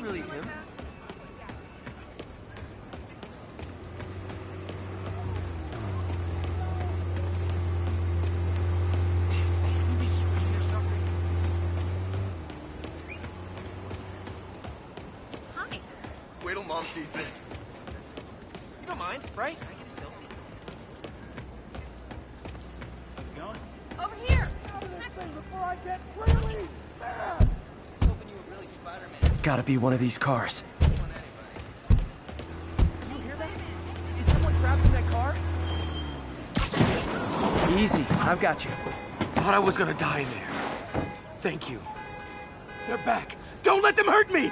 really him. Can you be sweet or something? Hi. Wait till Mom sees this. You don't mind, right? Can I get a selfie? How's it going? Over here. Out of this thing before I get really mad! I was hoping you were really Spider-Man. Gotta be one of these cars. You hear that? Is someone trapped in that car? Easy, I've got you. Thought I was gonna die in there. Thank you. They're back. Don't let them hurt me!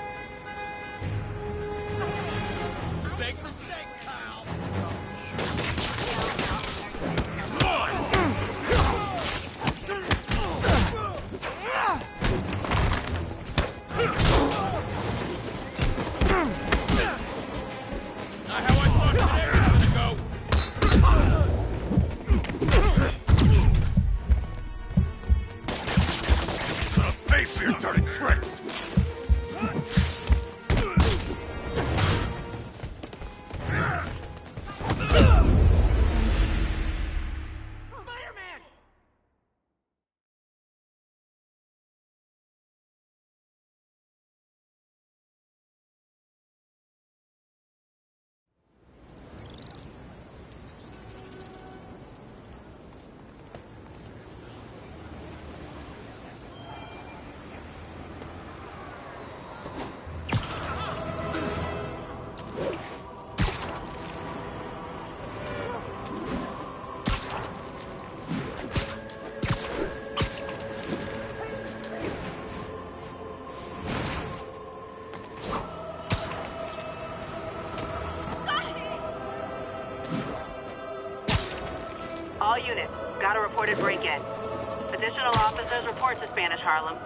Big mistake, pal. Not how I thought today was gonna go. Gonna pay for your dirty tricks. Spider-Man! All units, got a reported break-in. Additional officers report to Spanish Harlem.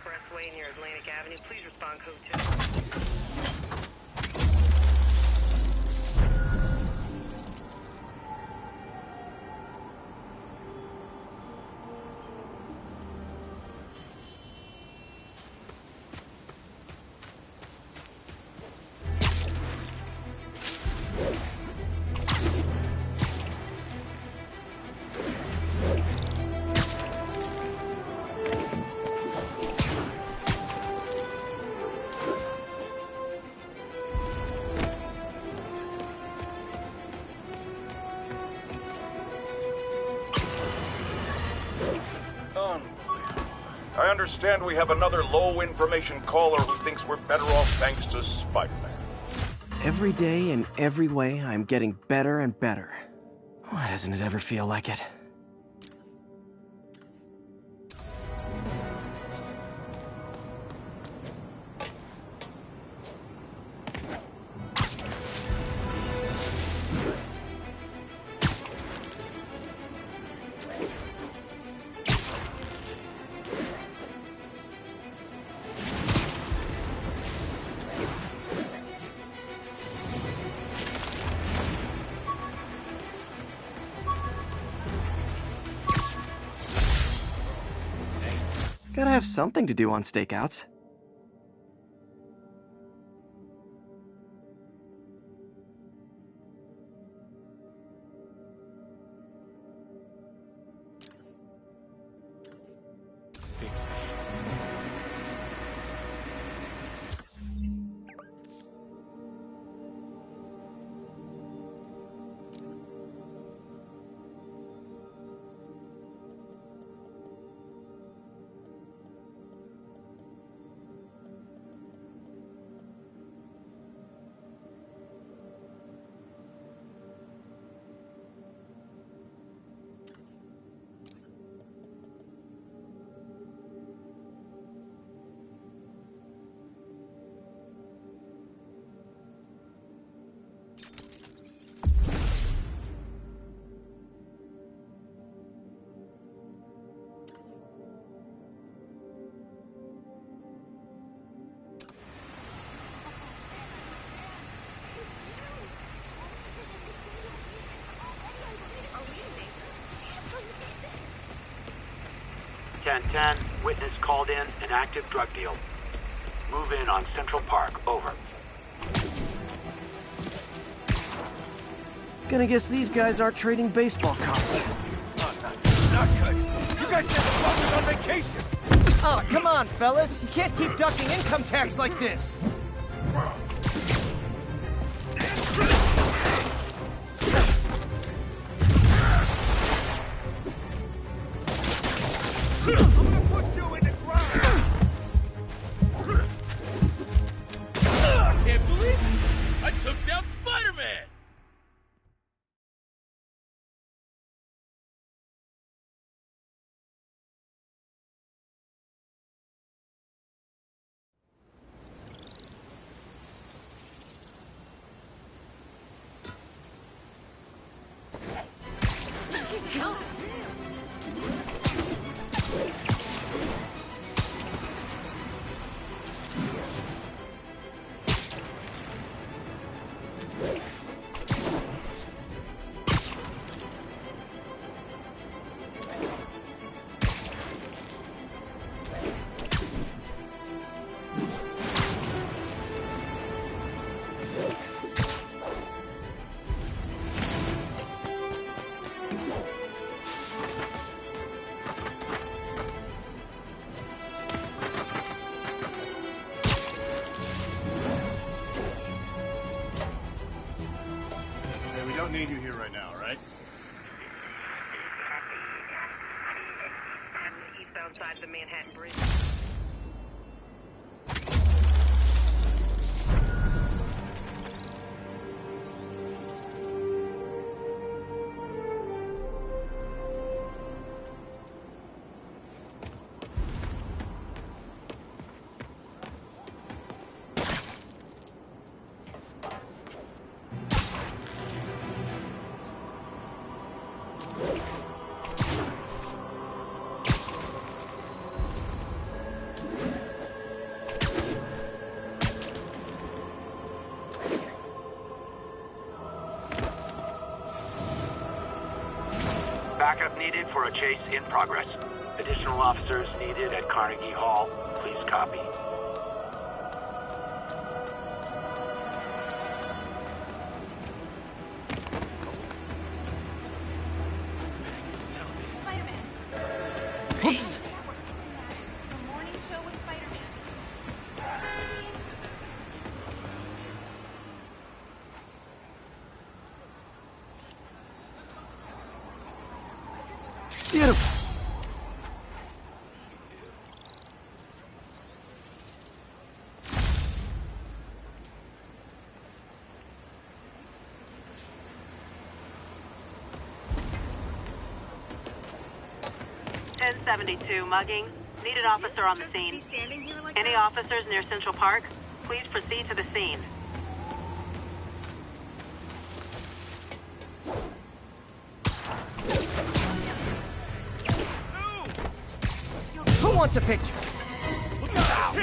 Expressway near Atlantic Avenue. Please respond code 2. I understand we have another low-information caller who thinks we're better off thanks to Spider-Man. Every day, in every way, I'm getting better and better. Why doesn't it ever feel like it? Gotta have something to do on stakeouts. 10-10, witness called in an active drug deal. Move in on Central Park, over. Gonna guess these guys aren't trading baseball cards. Not good. You guys said the club was on vacation. Oh, come on, fellas. You can't keep ducking income tax like this. I'm gonna put you in the ground. I can't believe it. I took down Spider-Man. We don't need you here right now, right? Eastbound side of the Manhattan Bridge. Backup needed for a chase in progress. Additional officers needed at Carnegie Hall. Please copy. Oops. The morning show with Spider-Man. Beautiful. .72 mugging. Need an officer on the scene. Any officers near Central Park? Please proceed to the scene. Who wants a picture? Look out!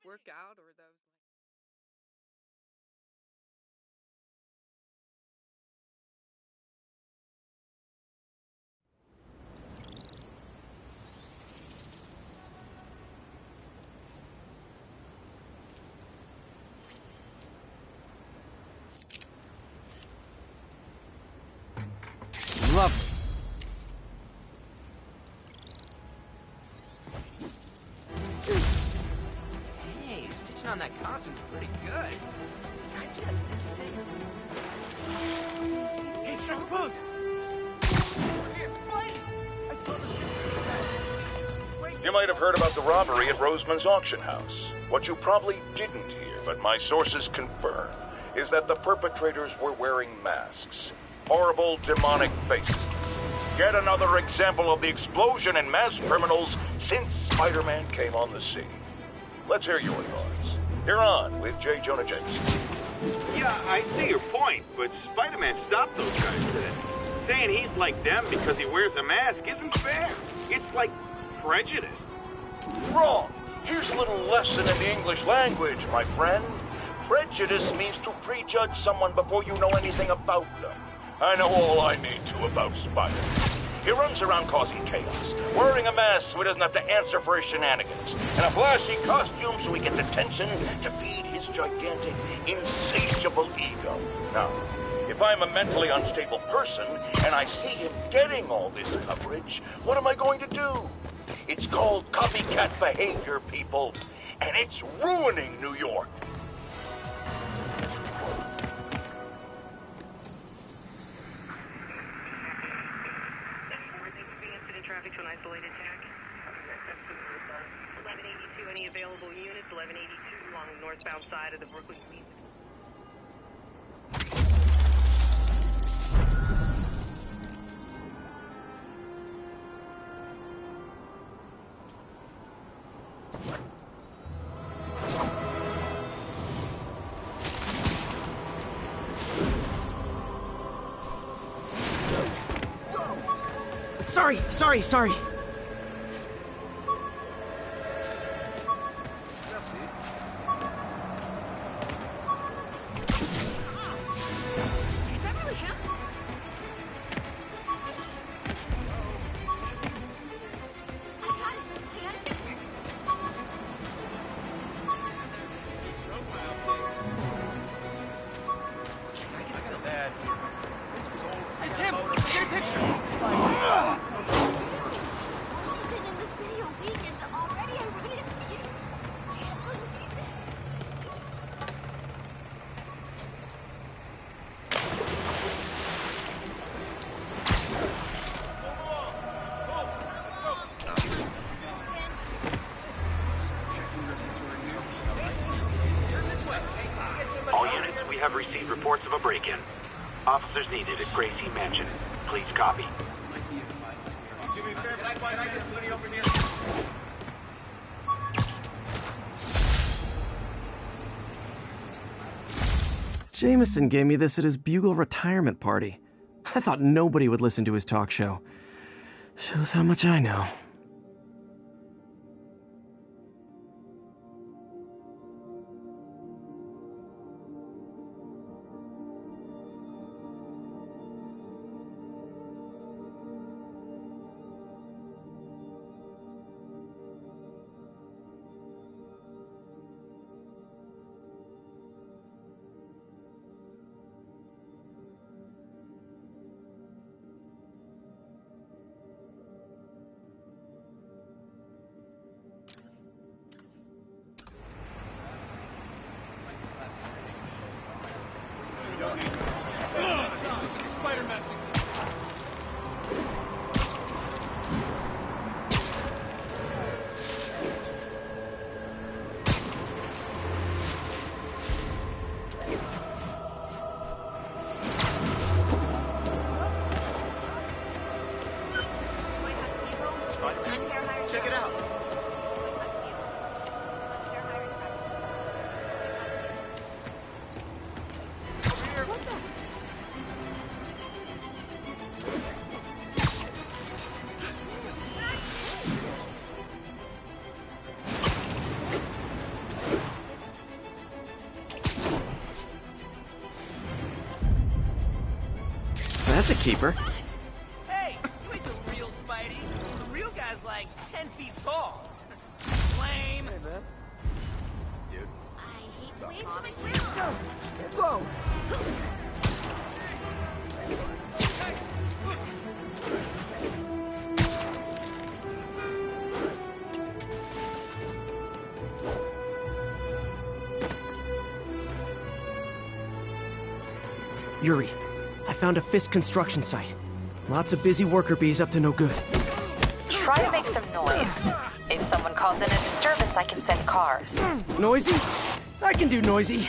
Work out or those Lovely. Hey, stitching on that costume's pretty good. Strike a pose! Here, Spidey! I saw this. You might have heard about the robbery at Roseman's auction house. What you probably didn't hear, but my sources confirm, is that the perpetrators were wearing masks. Horrible, demonic faces. Yet another example of the explosion in mass criminals since Spider-Man came on the scene. Let's hear your thoughts. You're on with J. Jonah Jameson. Yeah, I see your point, but Spider-Man stopped those guys today. Saying he's like them because he wears a mask isn't fair. It's like prejudice. Wrong. Here's a little lesson in the English language, my friend. Prejudice means to prejudge someone before you know anything about them. I know all I need to about Spider. He runs around causing chaos, wearing a mask so he doesn't have to answer for his shenanigans, and a flashy costume so he gets attention to feed his gigantic, insatiable ego. Now, if I'm a mentally unstable person and I see him getting all this coverage, what am I going to do? It's called copycat behavior, people, and it's ruining New York. Traffic to an isolated tag. 1182, any available units? 1182 along the northbound side of the Brooklyn Queens. Sorry. Is that really him? I got it. I got a picture. It's him! Get a picture! Been in this video weekend already. I wrote it to you. Can't believe it. All units, we have received reports of a break-in. Officers needed at Gracie Mansion. Please copy. To be fair, can I get somebody over here? Jameson gave me this at his Bugle retirement party. I thought nobody would listen to his talk show. Shows how much I know. Spider-Man. Check it out. That's a keeper. Hey, you ain't the real Spidey. The real guy's like 10 feet tall. Lame. Hey, man. Dude. I hate to wait for my Whoa. Yuri, I found a Fisk construction site. Lots of busy worker bees up to no good. Try to make some noise. If someone calls in a disturbance, I can send cars. Noisy? I can do noisy.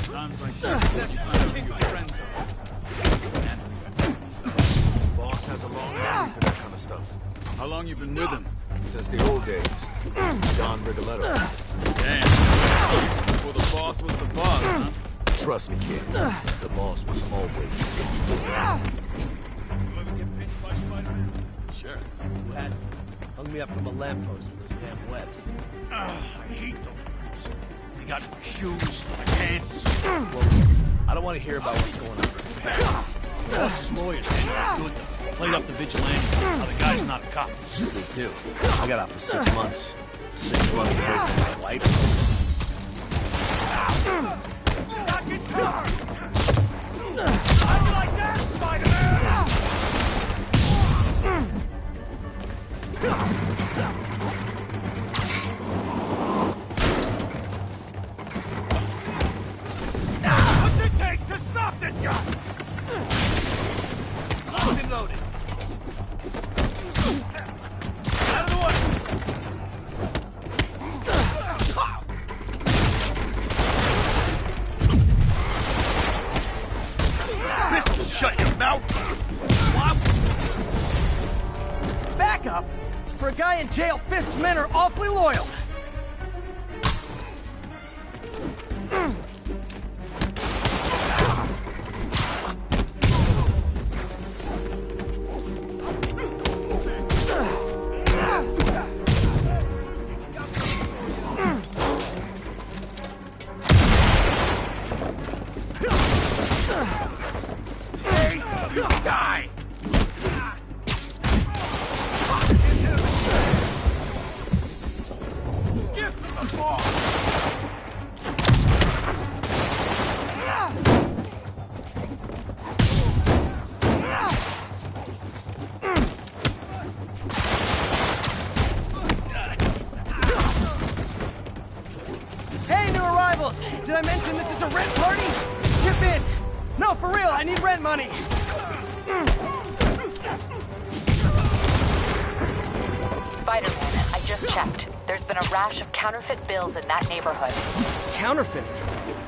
Sounds like that's what your friends are. Boss has a long memory for that kind of stuff. How long you been with him? Since the old days. Don Rigoletto. Damn. Before the boss was the boss, huh? Trust me, kid. The boss was always. You ever get pinched by Spider-Man? Sure. Who had hung me up from a lamppost with those damn webs. I hate those groups. They got my shoes, my pants. Well, I don't want to hear about what's going on in the past. The boss's lawyers handled it good, though. Played up the vigilante. Now the guy's not a cop. Me too. I got out for 6 months. 6 months away from my wife. How you like that, Spider-Man? What's it take to stop this guy? Locked and loaded. Out of the way. Pistol, shut your mouth. Backup? For a guy in jail, Fisk's men are awfully loyal. Die! Give them the ball! Hey, new arrivals! Did I mention this is a rent party? Chip in! No, for real, I need rent money! Spider-Man, I just checked. There's been a rash of counterfeit bills in that neighborhood. Counterfeiting?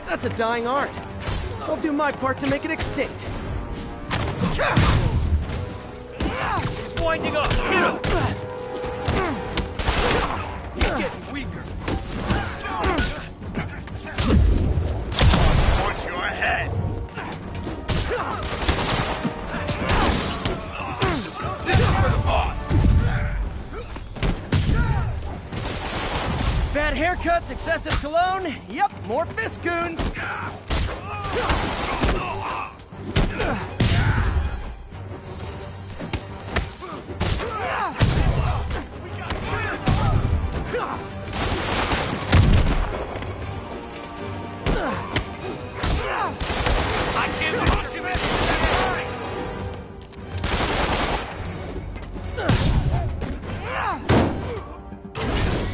That's a dying art. I'll do my part to make it extinct. He's winding up! Hit him! He's getting weaker. Watch your head! This is for the boss! Bad haircuts, excessive cologne. Yep, more Fisk goons. I can't touch him anymore!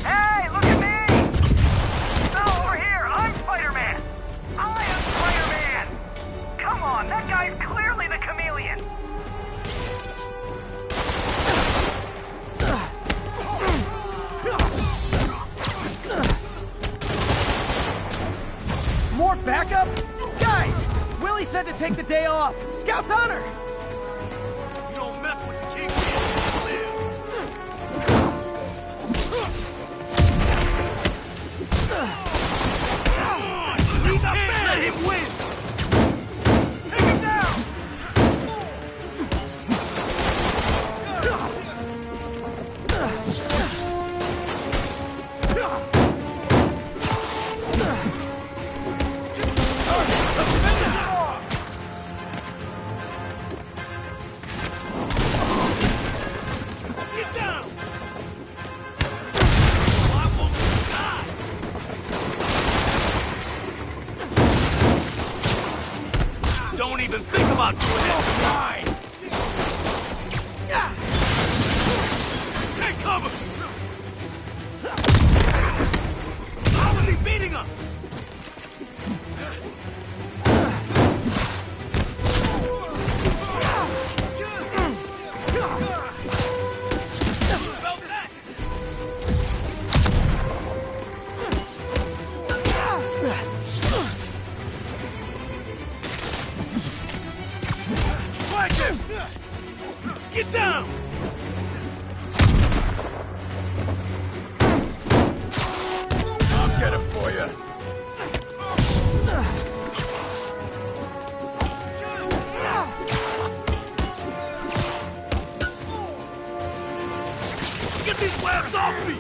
Hey, look at me! No, over here, I'm Spider-Man! I am Spider-Man! Come on, that guy's clearly the chameleon! More backup? Guys, Willie said to take the day off. Scout's honor! You don't mess with the kingpin, you live! We can't let him win! Take him down! Get down! I won't die! Don't even think about doing that to mine! Take cover! How is he beating us? Get down! I'll get him for you. Get these labs off me!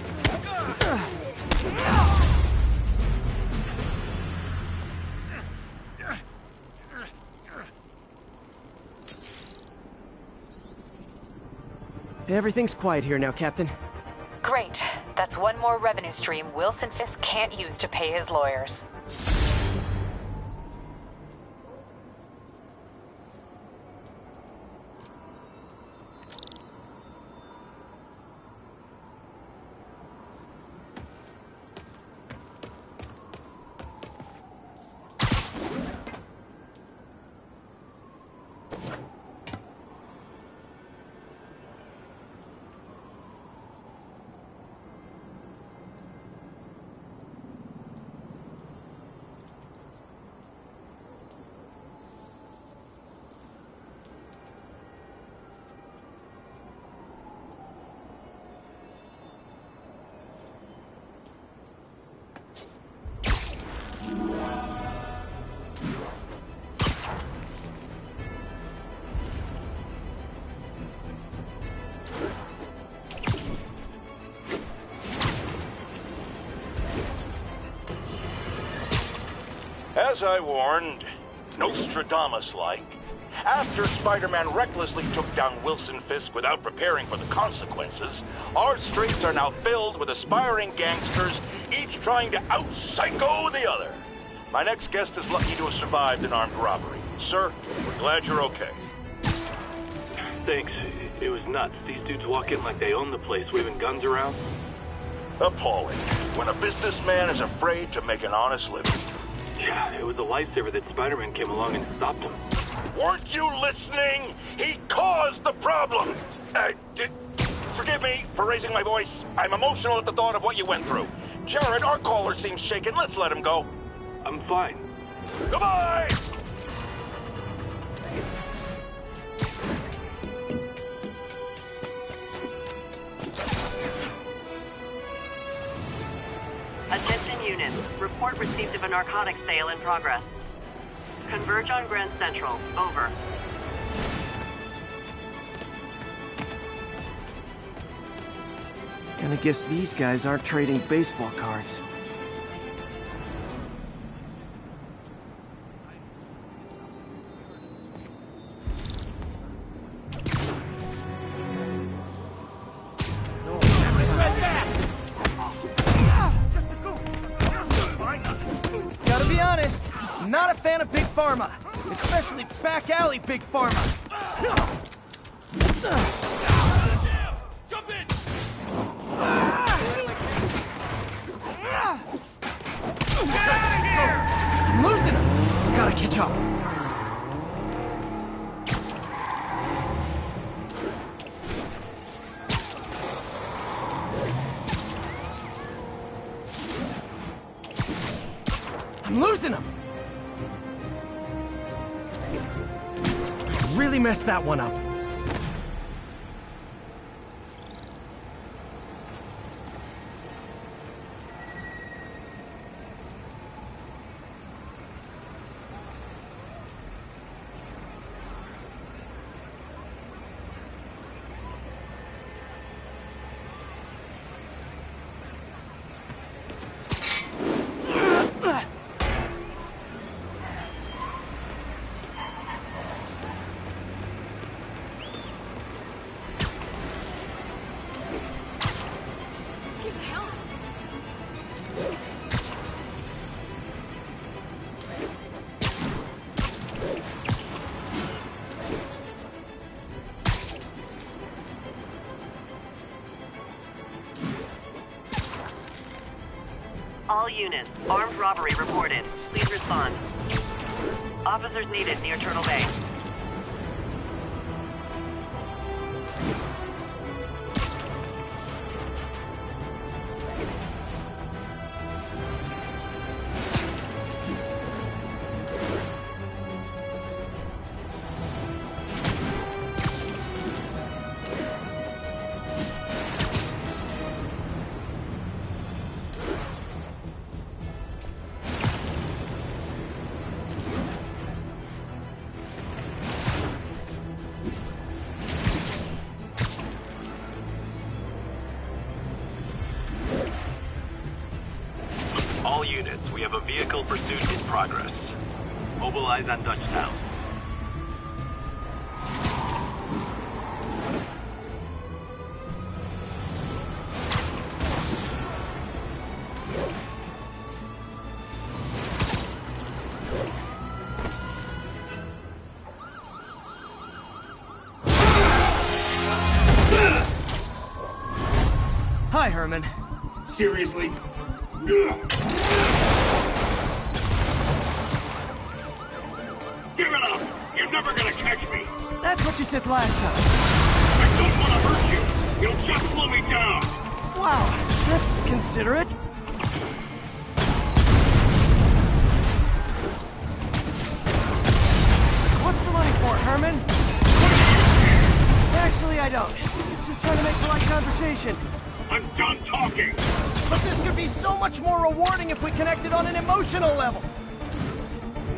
Everything's quiet here now, Captain. Great. That's one more revenue stream Wilson Fisk can't use to pay his lawyers. As I warned, Nostradamus-like, after Spider-Man recklessly took down Wilson Fisk without preparing for the consequences, our streets are now filled with aspiring gangsters, each trying to out-psycho the other. My next guest is lucky to have survived an armed robbery. Sir, we're glad you're okay. Thanks. It was nuts. These dudes walk in like they own the place, waving guns around. Appalling. When a businessman is afraid to make an honest living. Yeah, it was a lifesaver that Spider-Man came along and stopped him. Weren't you listening? He caused the problem! Forgive me for raising my voice. I'm emotional at the thought of what you went through. Jared, our caller seems shaken. Let's let him go. I'm fine. Goodbye! Attention units. Report received of a narcotics sale in progress. Converge on Grand Central. Over. And I guess these guys aren't trading baseball cards. Gotta be honest, not a fan of Big Pharma, especially back alley Big Pharma. Jump in! I'm losing him. Gotta catch up. I'm losing him. Really messed that one up. All units. Armed robbery reported. Please respond. Officers needed near Turtle Bay. All units, we have a vehicle pursuit in progress. Mobilize on Dutchtown. Hi, Herman. Seriously? Give it up! You're never gonna catch me! That's what you said last time. I don't want to hurt you! You'll just slow me down! Wow, that's considerate. What's the money for, Herman? Actually, I don't. Just trying to make polite conversation. I'm done talking! But this could be so much more rewarding if we connected on an emotional level.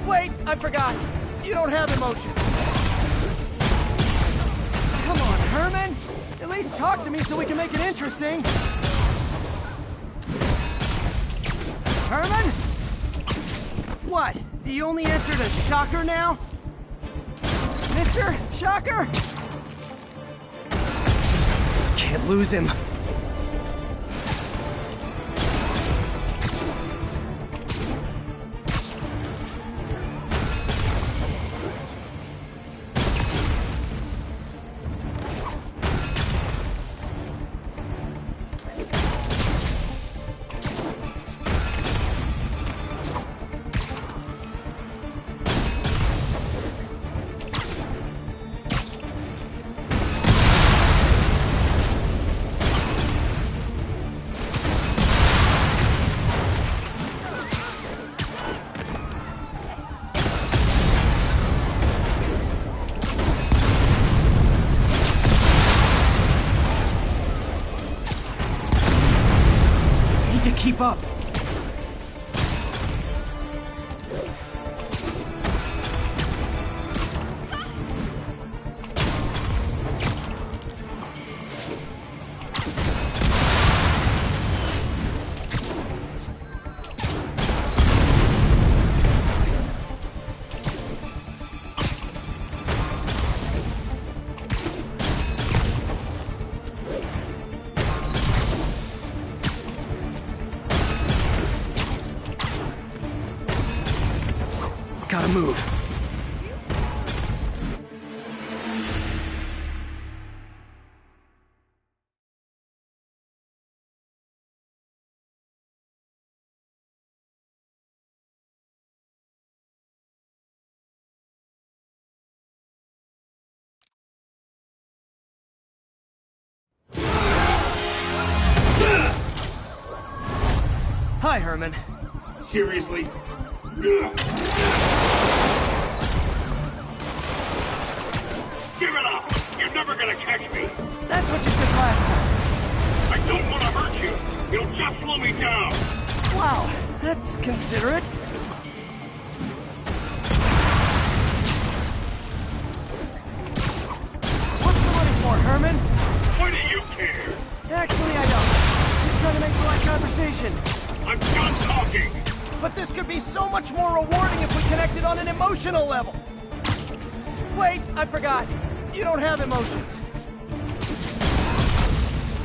Wait, I forgot. You don't have emotions. Come on, Herman. At least talk to me so we can make it interesting. Herman? What? Do you only answer to Shocker now? Mr. Shocker? Can't lose him. Keep up. Gotta move. Hi, Herman. Seriously? Give it up! You're never gonna catch me! That's what you said last time. I don't want to hurt you! You'll just slow me down! Wow, that's considerate. What's the money for, Herman? Why do you care? Actually, I don't. Just trying to make polite conversation. I'm done talking! But this could be so much more rewarding if we connected on an emotional level. Wait, I forgot. You don't have emotions.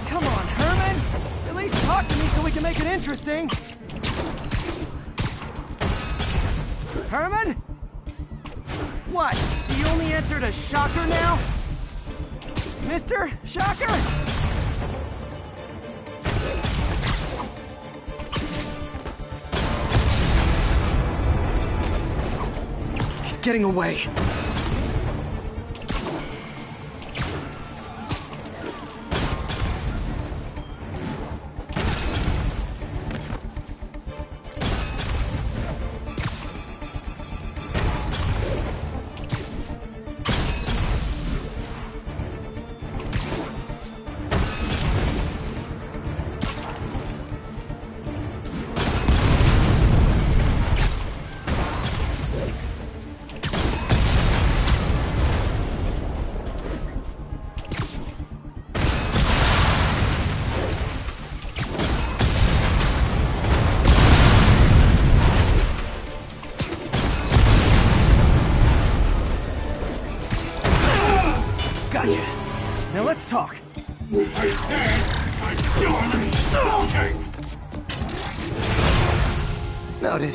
Come on, Herman. At least talk to me so we can make it interesting. Herman? What? Do you only answer to Shocker now? Mr. Shocker? He's getting away. talk. I said I'm done talking! Noted.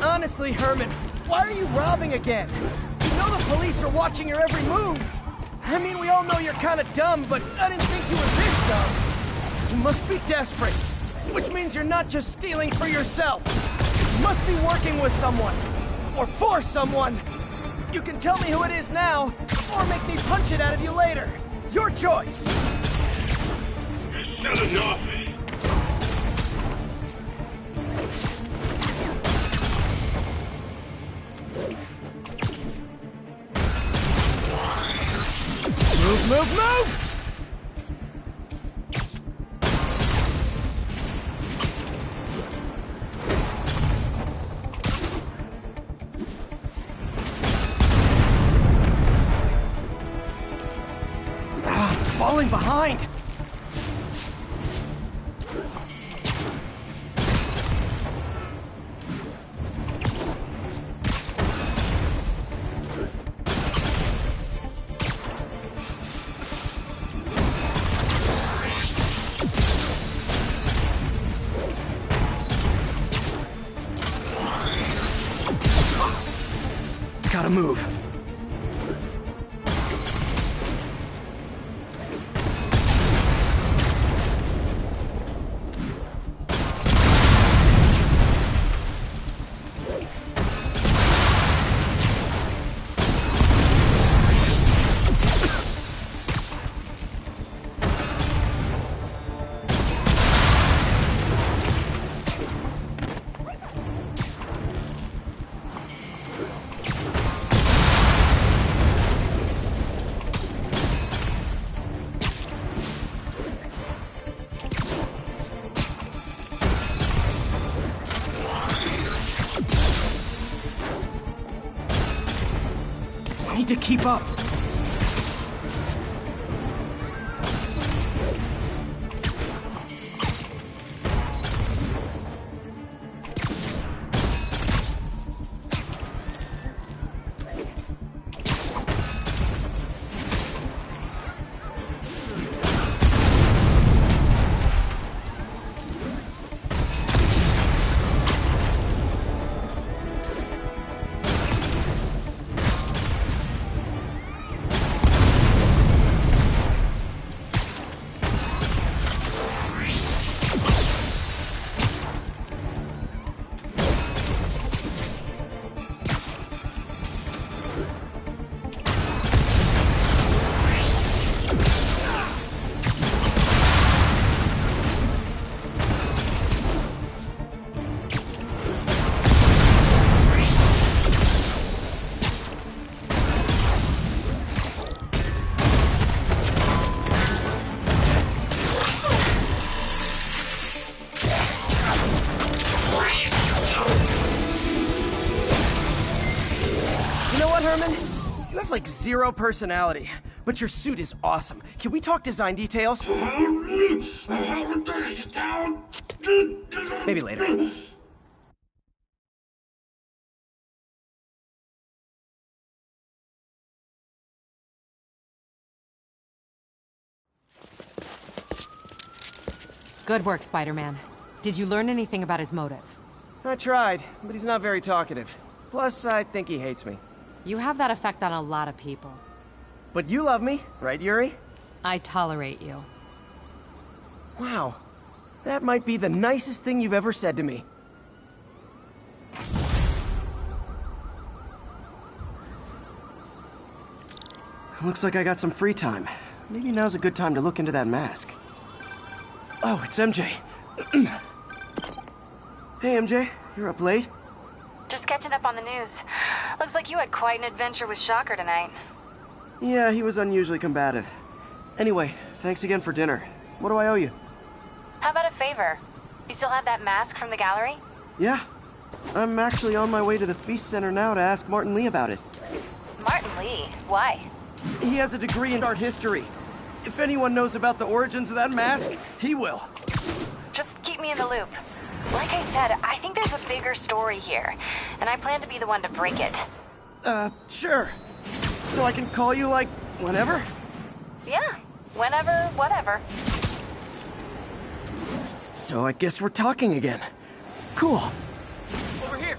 Honestly, Herman, why are you robbing again? You know the police are watching your every move. I mean, we all know you're kind of dumb, but I didn't think you were this dumb. You must be desperate, which means you're not just stealing for yourself. You must be working with someone, or for someone. You can tell me who it is now, or make me punch it out of you later. Your choice. Said enough. Move, move, move! Falling behind! Gotta move. I need to keep up. Herman? You have like zero personality, but your suit is awesome. Can we talk design details? Maybe later. Good work, Spider-Man. Did you learn anything about his motive? I tried, but he's not very talkative. Plus, I think he hates me. You have that effect on a lot of people. But you love me, right, Yuri? I tolerate you. Wow. That might be the nicest thing you've ever said to me. Looks like I got some free time. Maybe now's a good time to look into that mask. Oh, it's MJ. Hey, MJ. You're up late? Just catching up on the news. Looks like you had quite an adventure with Shocker tonight. Yeah, he was unusually combative. Anyway, thanks again for dinner. What do I owe you? How about a favor? You still have that mask from the gallery? Yeah. I'm actually on my way to the Feast Center now to ask Martin Lee about it. Martin Lee? Why? He has a degree in art history. If anyone knows about the origins of that mask, he will. Just keep me in the loop. Like I said, I think there's a bigger story here, and I plan to be the one to break it. Sure. So I can call you, like, whenever? Yeah, whenever, whatever. So I guess we're talking again. Cool. Over here.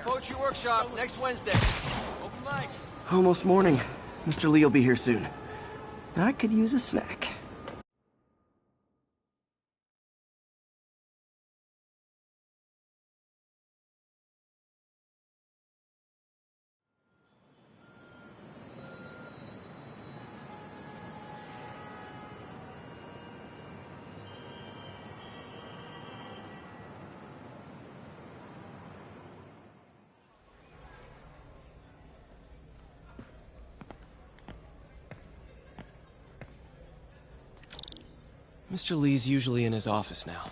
Poetry workshop next Wednesday. Open mic. Almost morning. Mr. Lee will be here soon. I could use a snack. Mr. Lee's usually in his office now.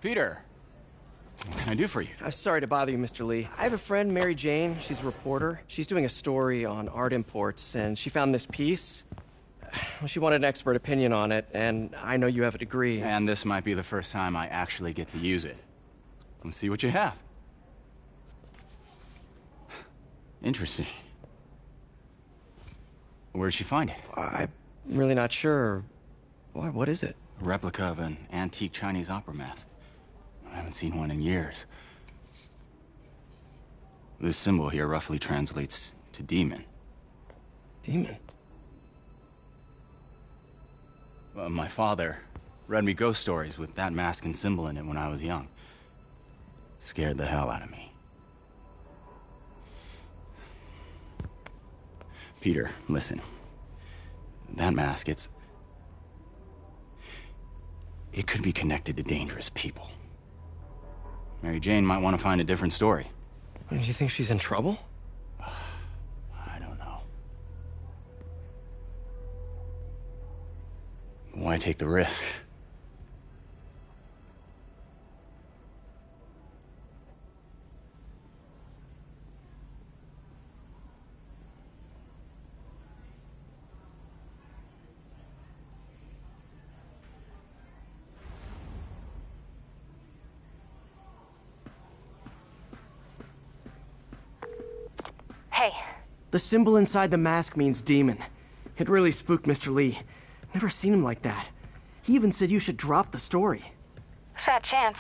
Peter, what can I do for you? Sorry to bother you, Mr. Lee. I have a friend, Mary Jane. She's a reporter. She's doing a story on art imports, and she found this piece. Well, she wanted an expert opinion on it, and I know you have a degree. And this might be the first time I actually get to use it. Let's see what you have. Interesting. Where did she find it? I'm really not sure. Why, what is it? A replica of an antique Chinese opera mask. I haven't seen one in years. This symbol here roughly translates to demon. Demon? My father read me ghost stories with that mask and symbol in it when I was young. Scared the hell out of me. Peter, listen. That mask, it could be connected to dangerous people. Mary Jane might want to find a different story. Do you think she's in trouble? I don't know. Why take the risk? Hey. The symbol inside the mask means demon. It really spooked Mr. Lee. Never seen him like that. He even said you should drop the story. Fat chance.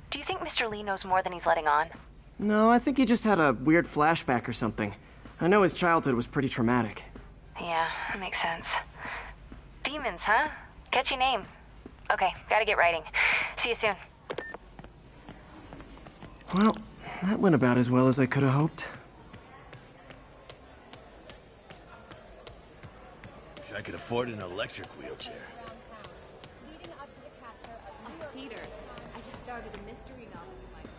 Do you think Mr. Lee knows more than he's letting on? No, I think he just had a weird flashback or something. I know his childhood was pretty traumatic. Yeah, that makes sense. Demons, huh? Catchy name. Okay, gotta get writing. See you soon. Well, that went about as well as I could have hoped. Wish I could afford an electric wheelchair. Oh, Peter, I just started a mystery novel you might like.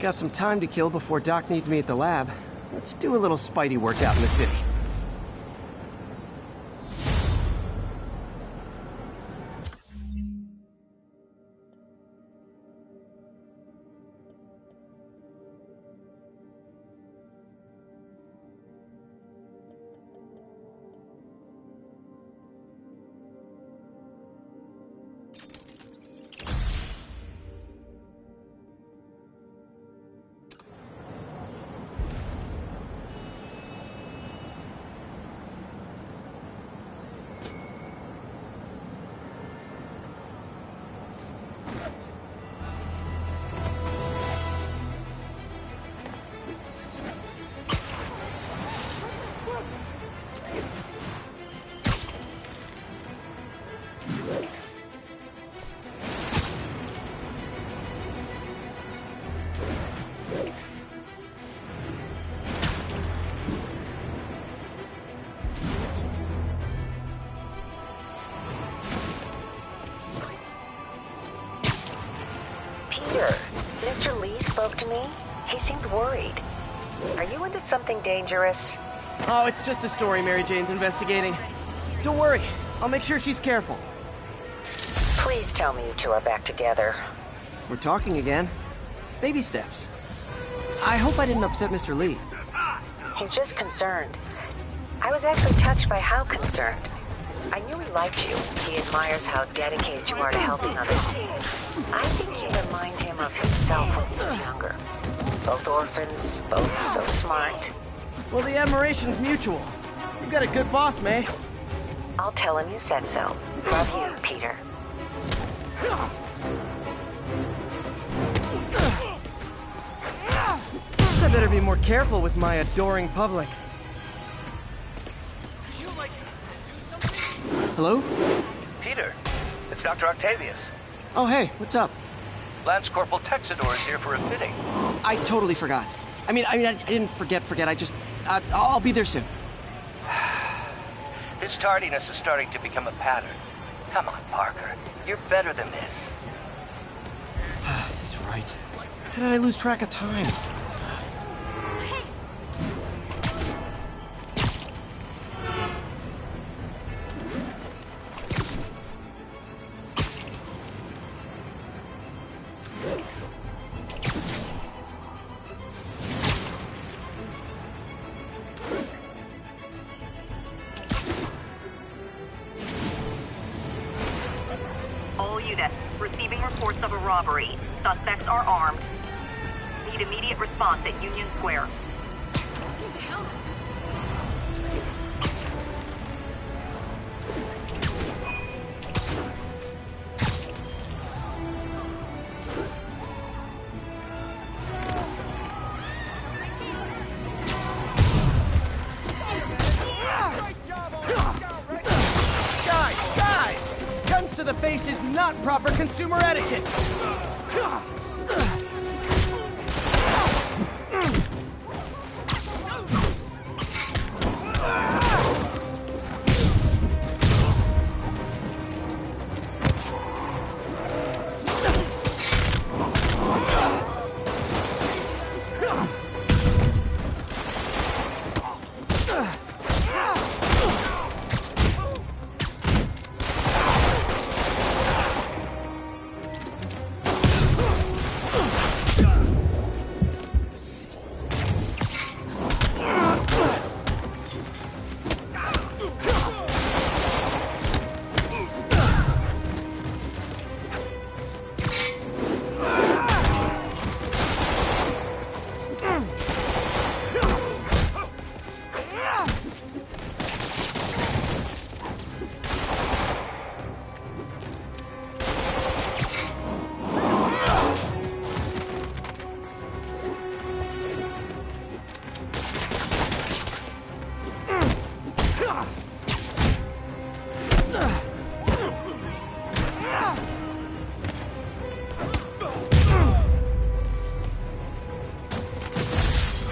Got some time to kill before Doc needs me at the lab. Let's do a little Spidey workout in the city. Peter, Mr. Lee spoke to me. He seemed worried. Are you into something dangerous? Oh, it's just a story Mary Jane's investigating. Don't worry, I'll make sure she's careful. Please tell me you two are back together. We're talking again. Baby steps. I hope I didn't upset Mr. Lee. He's just concerned. I was actually touched by how concerned. I knew he liked you. He admires how dedicated you are to helping others. I think you remind him of himself when he was younger. Both orphans, both so smart. Well, the admiration's mutual. You've got a good boss, May. I'll tell him you said so. Love you, Peter. I better be more careful with my adoring public. Hello? Peter, it's Dr. Octavius. Oh, hey, what's up? Lance Corporal Texador is here for a fitting. I totally forgot. I didn't forget. I just, I'll be there soon. This tardiness is starting to become a pattern. Come on, Parker. You're better than this. He's right. How did I lose track of time? All units receiving reports of a robbery. Suspects are armed. Need immediate response at Union Square. Guys! Guns to the face is not proper consumer etiquette!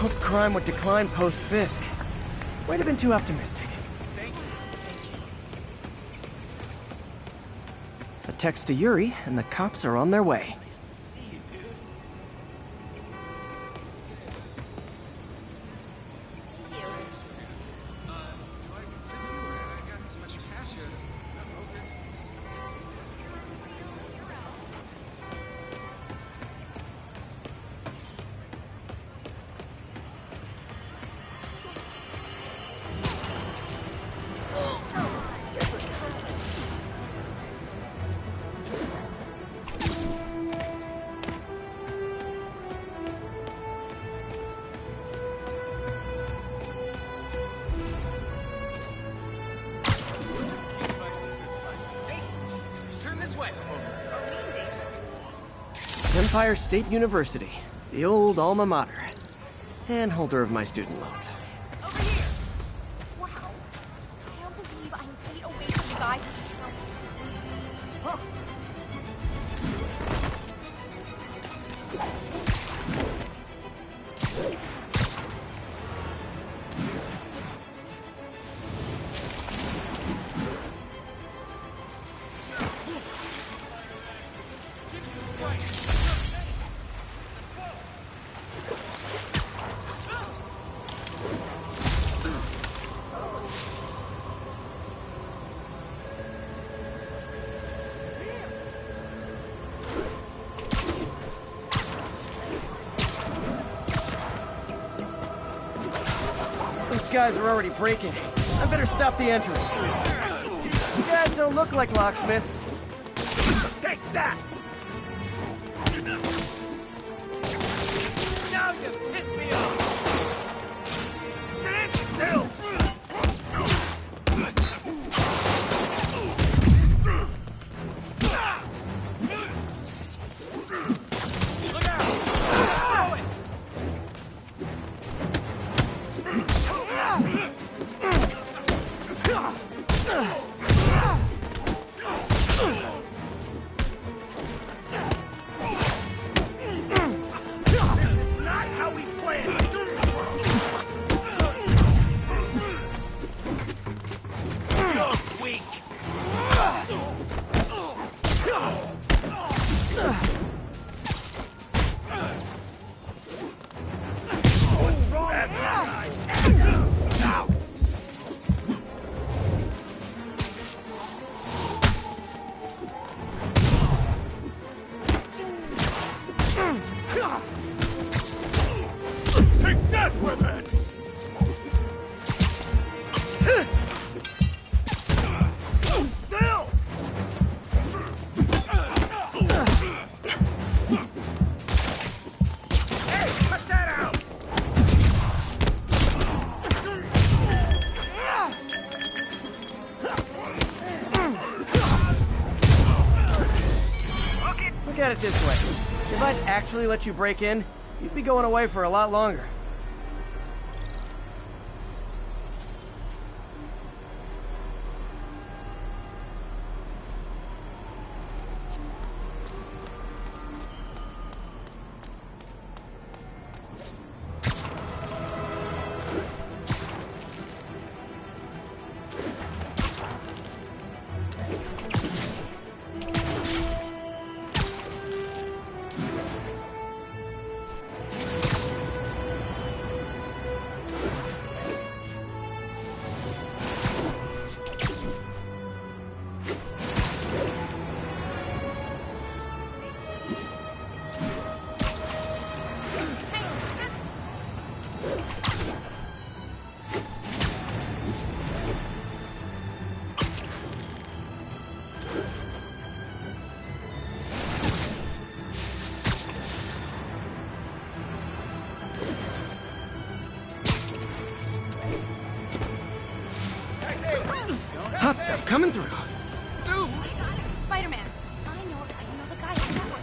Hoped crime would decline post-Fisk. Might have been too optimistic. A text to Yuri, and the cops are on their way. Empire State University, the old alma mater, and holder of my student loans. Over here! Wow. I don't believe I'm feet away from the guy who killed. guys are already breaking. I better stop the entry. You guys don't look like locksmiths. Take that! Now you piss me off! Stand still! Look out! Throw it! Not how we planned. You're weak. Take that with it! Still! Hey, cut that out! Look at it this way. If I'd actually let you break in, you'd be going away for a lot longer. Hot stuff coming through. Dude! Spider-Man! I know the guy in that one.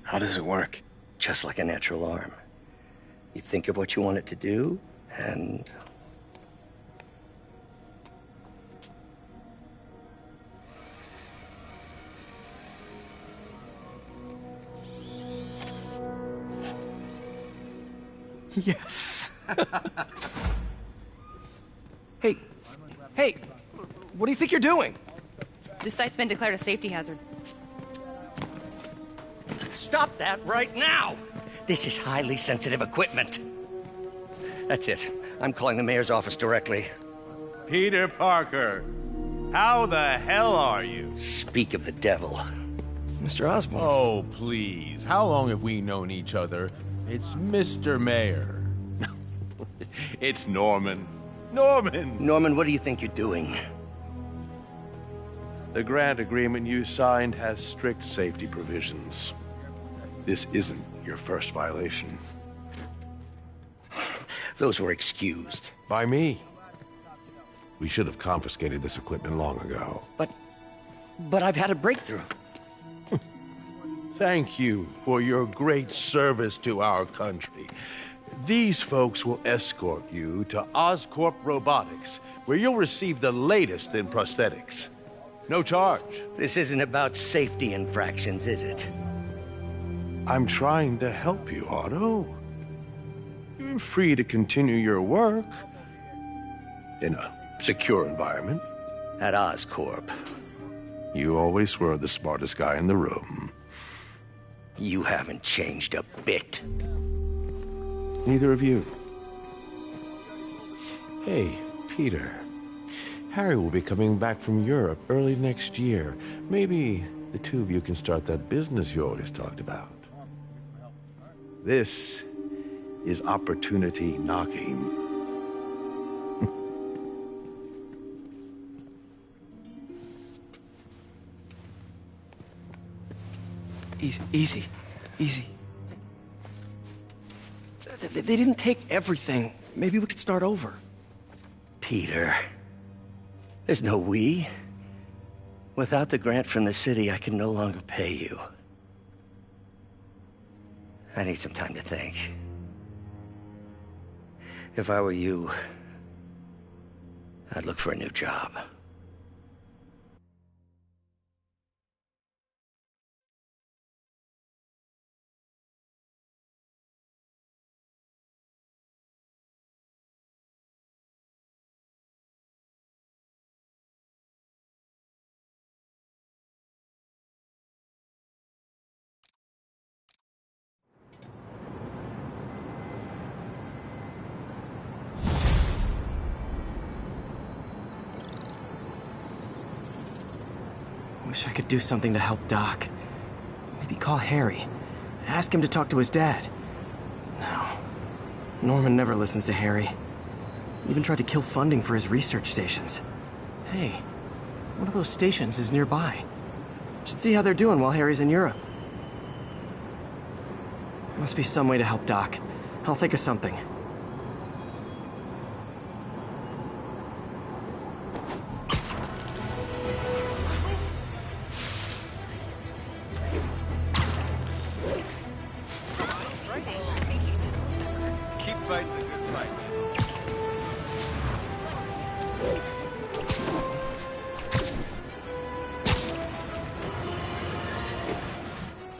How does it work? Just like a natural arm. You think of what you want it to do, and... Yes. Hey, what do you think you're doing? This site's been declared a safety hazard. Stop that right now! This is highly sensitive equipment. That's it. I'm calling the mayor's office directly. Peter Parker, how the hell are you? Speak of the devil. Mr. Osborn. Oh, please. How long have we known each other? It's Mr. Mayor. It's Norman. Norman! Norman, what do you think you're doing? The grant agreement you signed has strict safety provisions. This isn't your first violation. Those were excused. By me. We should have confiscated this equipment long ago. But I've had a breakthrough. Thank you for your great service to our country. These folks will escort you to Oscorp Robotics, where you'll receive the latest in prosthetics. No charge. This isn't about safety infractions, is it? I'm trying to help you, Otto. You're free to continue your work in a secure environment. At Oscorp. You always were the smartest guy in the room. You haven't changed a bit. Neither of you. Hey, Peter. Harry will be coming back from Europe early next year. Maybe the two of you can start that business you always talked about. This is opportunity knocking. Easy. They didn't take everything. Maybe we could start over. Peter. There's no we. Without the grant from the city, I can no longer pay you. I need some time to think. If I were you, I'd look for a new job. Wish I could do something to help Doc. Maybe call Harry. Ask him to talk to his dad. No. Norman never listens to Harry. Even tried to kill funding for his research stations. Hey, one of those stations is nearby. Should see how they're doing while Harry's in Europe. There must be some way to help Doc. I'll think of something.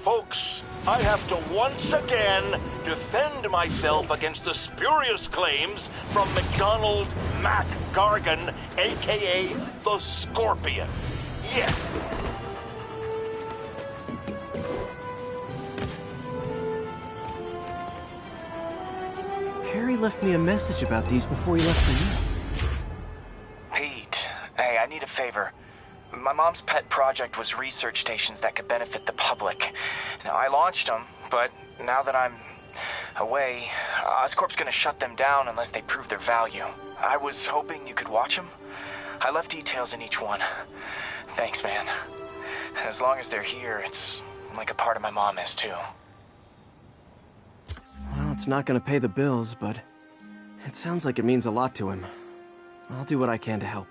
Folks, I have to once again defend myself against the spurious claims from McDonald Mac Gargan, a.k.a. the Scorpion. Yes. Harry left me a message about these before he left for you. Pete, hey, I need a favor. My mom's pet project was research stations that could benefit the public. Now, I launched them, but now that I'm away, Oscorp's gonna shut them down unless they prove their value. I was hoping you could watch them. I left details in each one. Thanks, man. As long as they're here, it's like a part of my mom is, too. Well, it's not gonna pay the bills, but it sounds like it means a lot to him. I'll do what I can to help.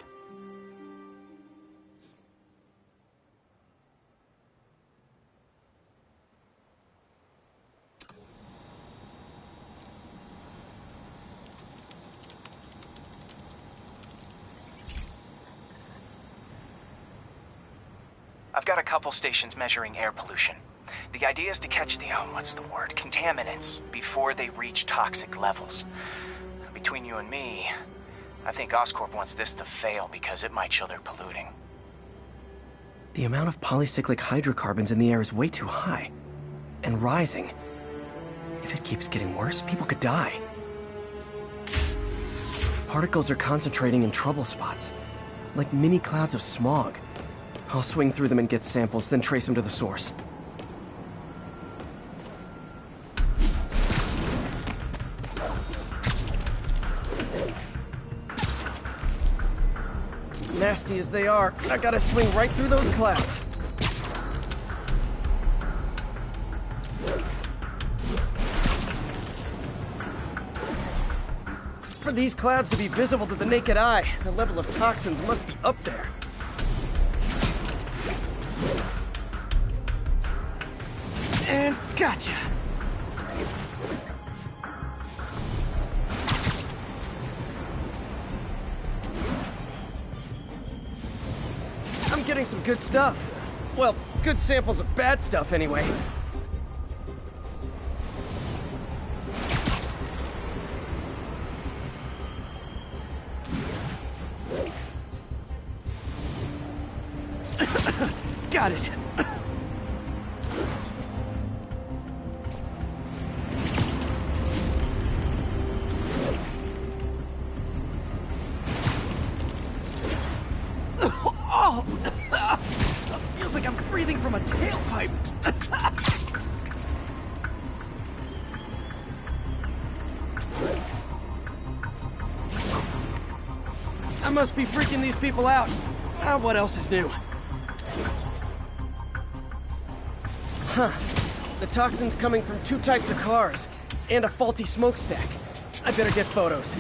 I've got a couple stations measuring air pollution. The idea is to catch the, contaminants before they reach toxic levels. Between you and me, I think Oscorp wants this to fail because it might show they're polluting. The amount of polycyclic hydrocarbons in the air is way too high. And rising. If it keeps getting worse, people could die. Particles are concentrating in trouble spots, like mini clouds of smog. I'll swing through them and get samples, then trace them to the source. Nasty as they are, I gotta swing right through those clouds. For these clouds to be visible to the naked eye, the level of toxins must be up there. And gotcha! getting some good stuff. Well, good samples of bad stuff, anyway. Got it. Oh! Feels like I'm breathing from a tailpipe. I must be freaking these people out. What else is new? Huh. The toxin's coming from 2 types of cars, and a faulty smokestack. I better get photos.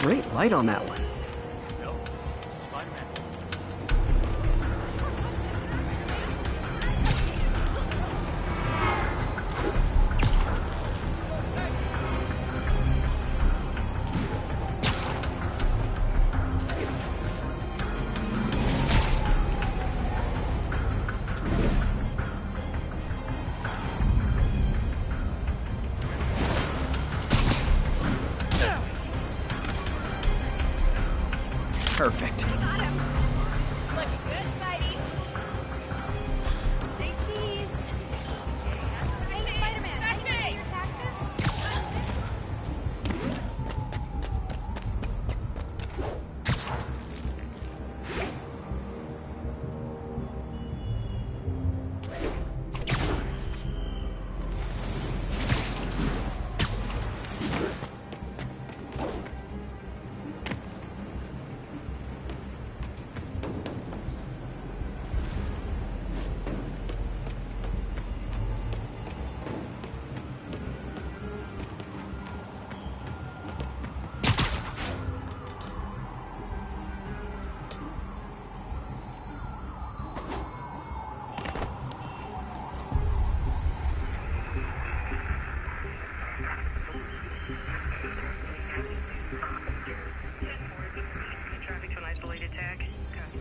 Great light on that one. Perfect. Got him. Looking good, Spidey. Say cheese. Hey, Spider-Man, can you pay your taxes? Traffic to an isolated tag. Copy.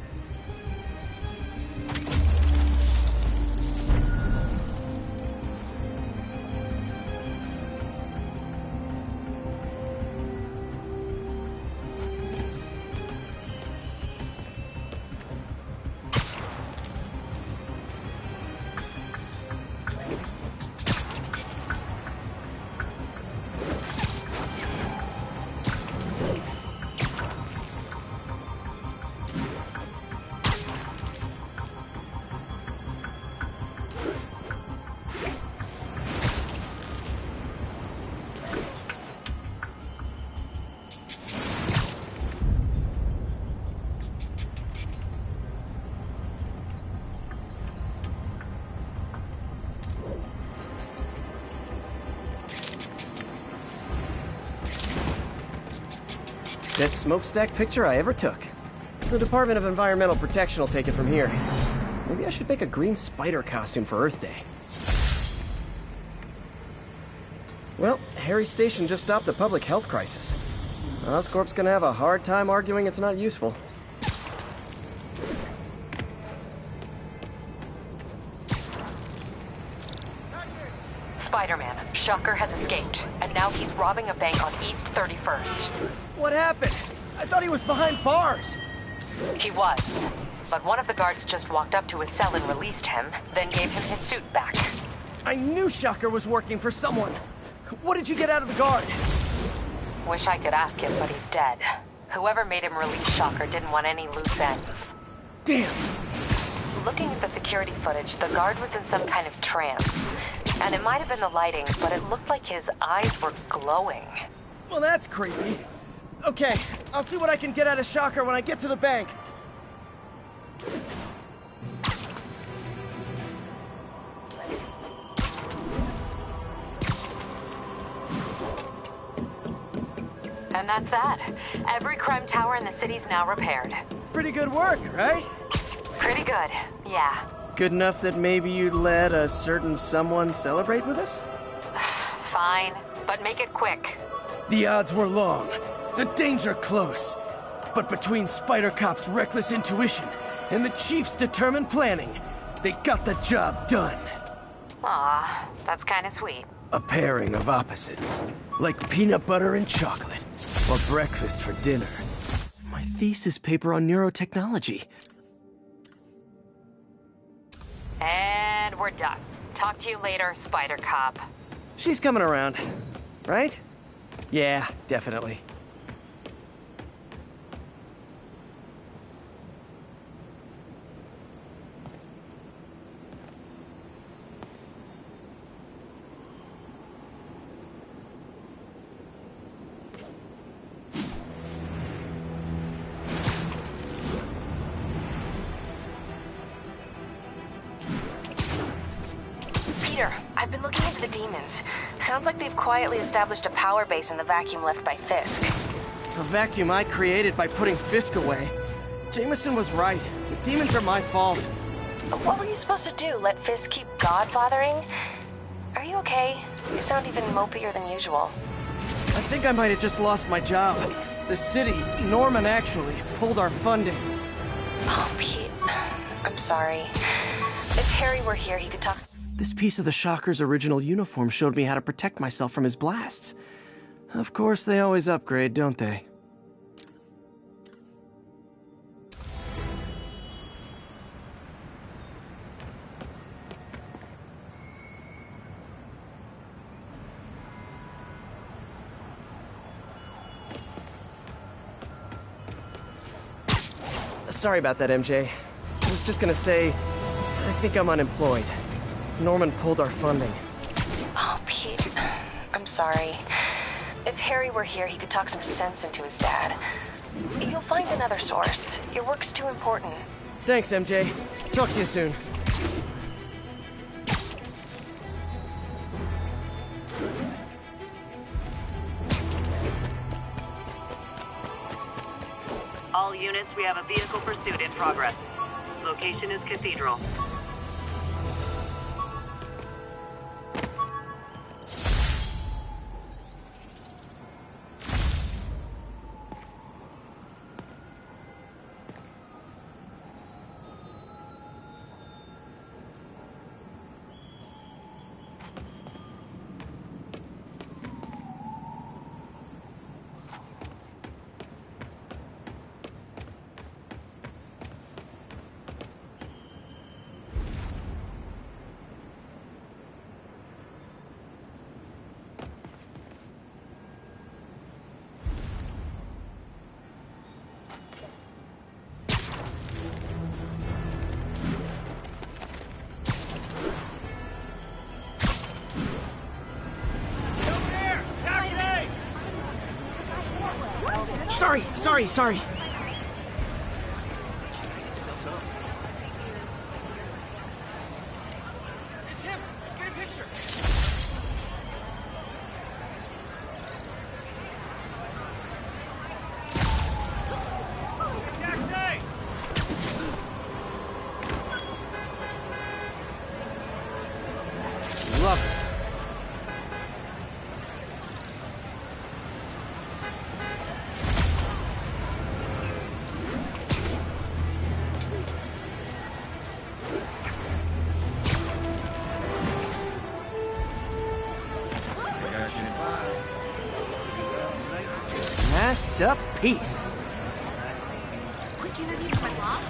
Best smokestack picture I ever took. The Department of Environmental Protection will take it from here. Maybe I should make a green spider costume for Earth Day. Well, Harry's station just stopped a public health crisis. Oscorp's gonna have a hard time arguing it's not useful. Spider-Man, Shocker has escaped, and now he's robbing a bank on East 31st. What happened? I thought he was behind bars. He was, but one of the guards just walked up to his cell and released him, then gave him his suit back. I knew Shocker was working for someone. What did you get out of the guard? Wish I could ask him, but he's dead. Whoever made him release Shocker didn't want any loose ends. Damn. Looking at the security footage, the guard was in some kind of trance. And it might have been the lighting, but it looked like his eyes were glowing. Well, that's creepy. Okay, I'll see what I can get out of Shocker when I get to the bank. And that's that. Every crime tower in the city's now repaired. Pretty good work, right? Pretty good, yeah. Good enough that maybe you'd let a certain someone celebrate with us? Fine, but make it quick. The odds were long, the danger close. But between Spider Cop's reckless intuition and the Chief's determined planning, they got the job done. Aw, that's kind of sweet. A pairing of opposites, like peanut butter and chocolate, or breakfast for dinner. My thesis paper on neurotechnology. And we're done. Talk to you later, Spider Cop. She's coming around, right? Yeah, definitely. Peter, I've been looking into the demons. Sounds like they've quietly established a power base in the vacuum left by Fisk. A vacuum I created by putting Fisk away. Jameson was right. The demons are my fault. What were you supposed to do? Let Fisk keep godfathering? Are you okay? You sound even mopier than usual. I think I might have just lost my job. The city, Norman actually, pulled our funding. Oh, Pete. I'm sorry. If Harry were here, he could talk... This piece of the Shocker's original uniform showed me how to protect myself from his blasts. Of course, they always upgrade, don't they? Sorry about that, MJ. I was just gonna say, I think I'm unemployed. Norman pulled our funding. Oh, Pete. I'm sorry. If Harry were here, he could talk some sense into his dad. You'll find another source. Your work's too important. Thanks, MJ. Talk to you soon. All units, we have a vehicle pursuit in progress. Location is Cathedral. Sorry. It's him! Get a picture! Taxi! Love it. Up peace. Quick interview with my mom?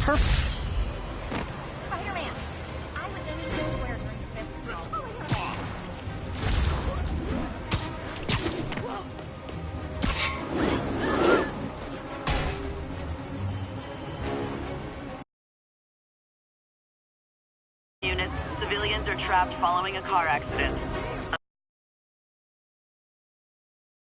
Perfect. Spider-Man! I was in nowhere during the festival. trapped following a car accident.